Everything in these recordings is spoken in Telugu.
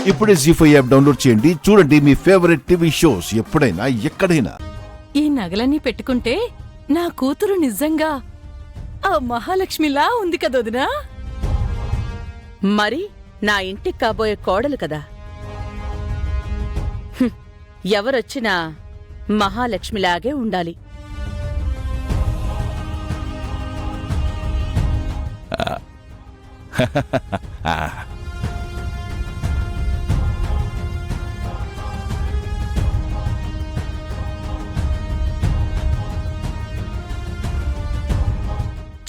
ఇప్పుడే జీ5 యాప్ డౌన్లోడ్ చేయండి. చూడండి మీ ఫేవరెట్ టీవీ షోస్ ఎప్పుడైనా ఎక్కడైనా. ఈ నగలన్నీ పెట్టుకుంటే నా కూతురు నిజంగా ఆ మహాలక్ష్మిలా ఉంది కదొదినా. మరి నా ఇంటికి కాబోయే కోడలు కదా. ఎవరొచ్చినా మహాలక్ష్మిలాగే ఉండాలి.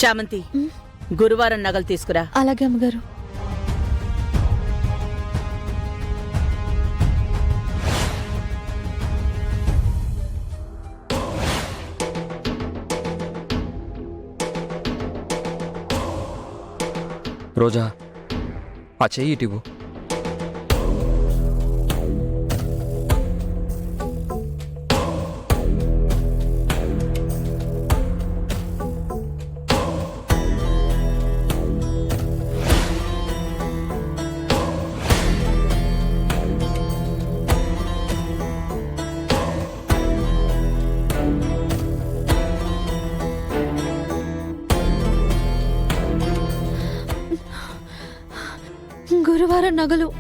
చామంతి, గురువారం నగలు తీసుకురా. అలాగే అమ్మగారు. రోజా, ఆ చెయ్యి ఇటివు. గురువారం నగలు.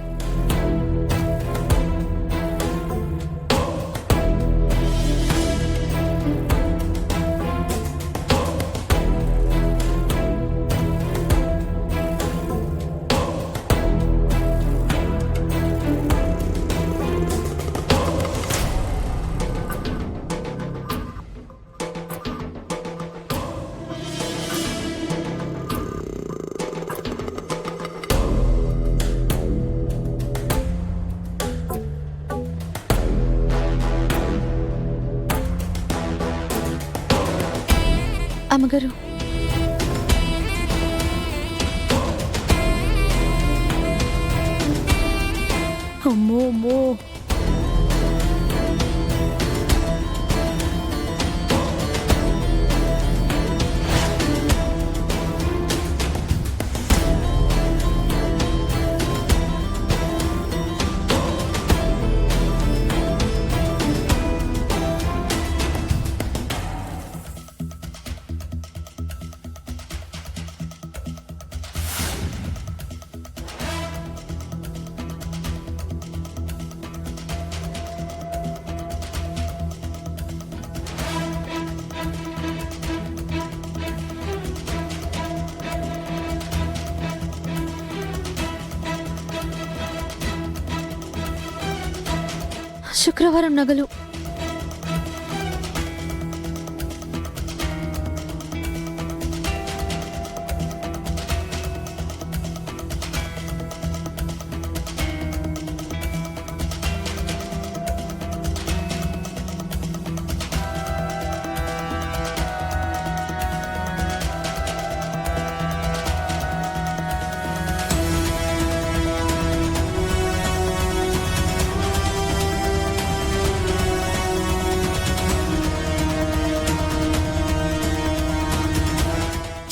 అమ్మగారు, అమ్మో అమ్మో, శుక్రవారం నగలు.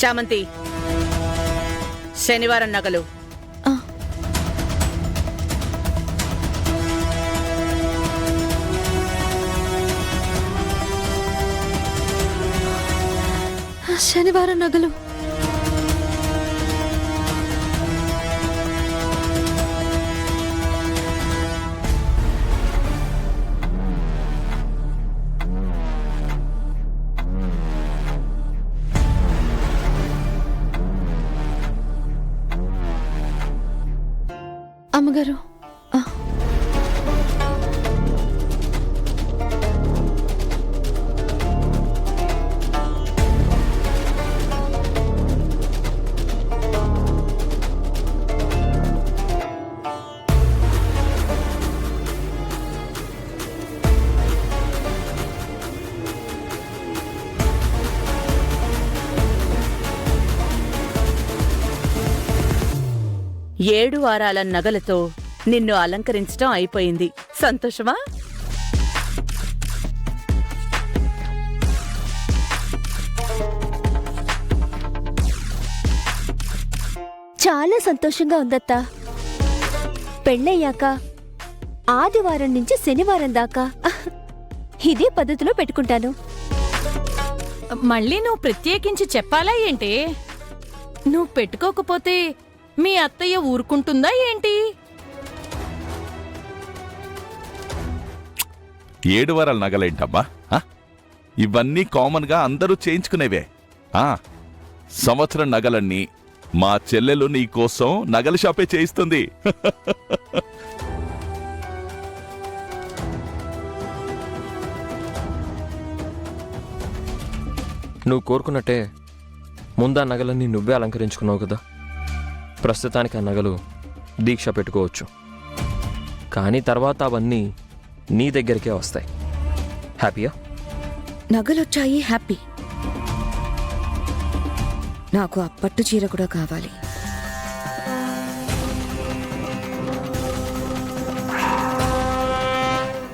చామంతి, శనివారం నగలు. ఆ, శనివారం నగలు. అమ్మగారు, ఆ, ఏడు వారాల నగలతో నిన్ను అలంకరించటం అయిపోయింది. సంతోషమా? చాలా సంతోషంగా ఉందత్తా. పెళ్ళయ్యాక ఆదివారం నుంచి శనివారం దాకా ఇదే పద్ధతిలో పెట్టుకుంటాను. మళ్ళీ నువ్వు ప్రత్యేకించి చెప్పాలా ఏంటి? నువ్వు పెట్టుకోకపోతే మీ అత్తయ్య ఊరుకుంటుందా ఏంటి? 7 వారాల నగలేంటమ్మా? ఇవన్నీ కామన్గా అందరూ చేయించుకునేవే. సంవత్సరం నగలన్నీ మా చెల్లెలు నీకోసం నగల షాపే చేయిస్తుంది. నువ్వు కోరుకున్నట్టే ముందా నగలన్నీ నువ్వే అలంకరించుకున్నావు కదా. ప్రస్తుతానికి ఆ నగలు దీక్ష పెట్టుకోవచ్చు, కానీ తర్వాత అవన్నీ నీ దగ్గరికే వస్తాయి. హ్యాపీయా? నగలొచ్చాయి, హ్యాపీ. నాకు ఆ పట్టు చీర కూడా కావాలి.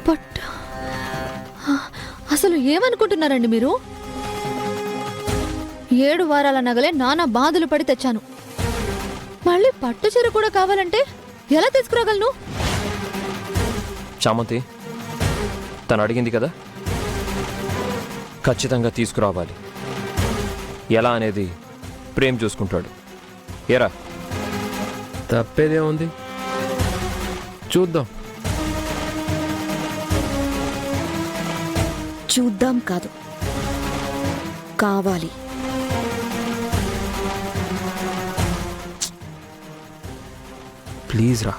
పట్టు. అసలు ఏమనుకుంటున్నారండి మీరు? 7 వారాల నగలే నానా బాధలు పడి తెచ్చాను. మళ్ళీ పట్టు చీర కూడా కావాలంటే ఎలా తీసుకురాగలను? చామంతి, తను అడిగింది కదా, ఖచ్చితంగా తీసుకురావాలి. ఎలా అనేది ప్రేమ్ చూసుకుంటాడు. ఏరా, తప్పేదే ఉంది, చూద్దాం. చూద్దాం కాదు, కావాలి. ప్లీజ్ రా.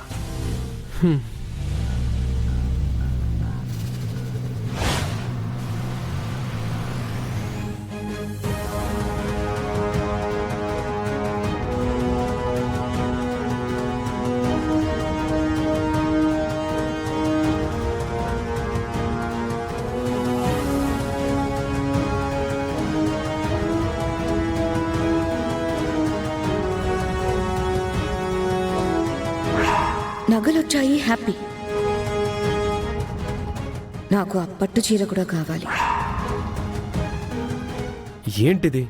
నగలొచ్చాయి, హ్యాపీ. నాకు ఆ పట్టు చీర కూడా కావాలి. ఏంటిది?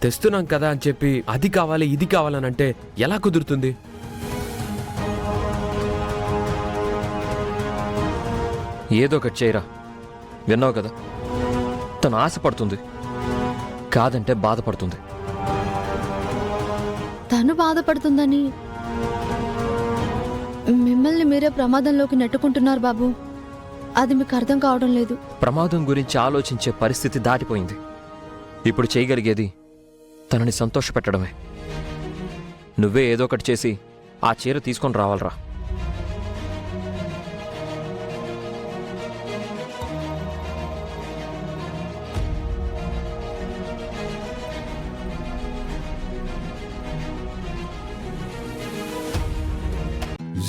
తెస్తున్నాం కదా అని చెప్పి అది కావాలి ఇది కావాలని అంటే ఎలా కుదురుతుంది? ఏదో ఒకటి చేయరా. విన్నావు కదా, తను ఆశపడుతుంది, కాదంటే బాధపడుతుంది. తను బాధపడుతుందని మిమ్మల్ని మీరే ప్రమాదంలోకి నెట్టుకుంటున్నారు బాబు. అది మీకు అర్థం కావడం లేదు. ప్రమాదం గురించి ఆలోచించే పరిస్థితి దాటిపోయింది. ఇప్పుడు చేయగలిగేది తనని సంతోషపెట్టడమే. నువ్వే ఏదో ఒకటి చేసి ఆ చీర తీసుకొని రావాలరా.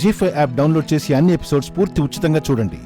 జీ5 యాప్ డౌన్లోడ్ చేసి అన్ని ఎపిసోడ్స్ పూర్తి ఉచితంగా చూడండి.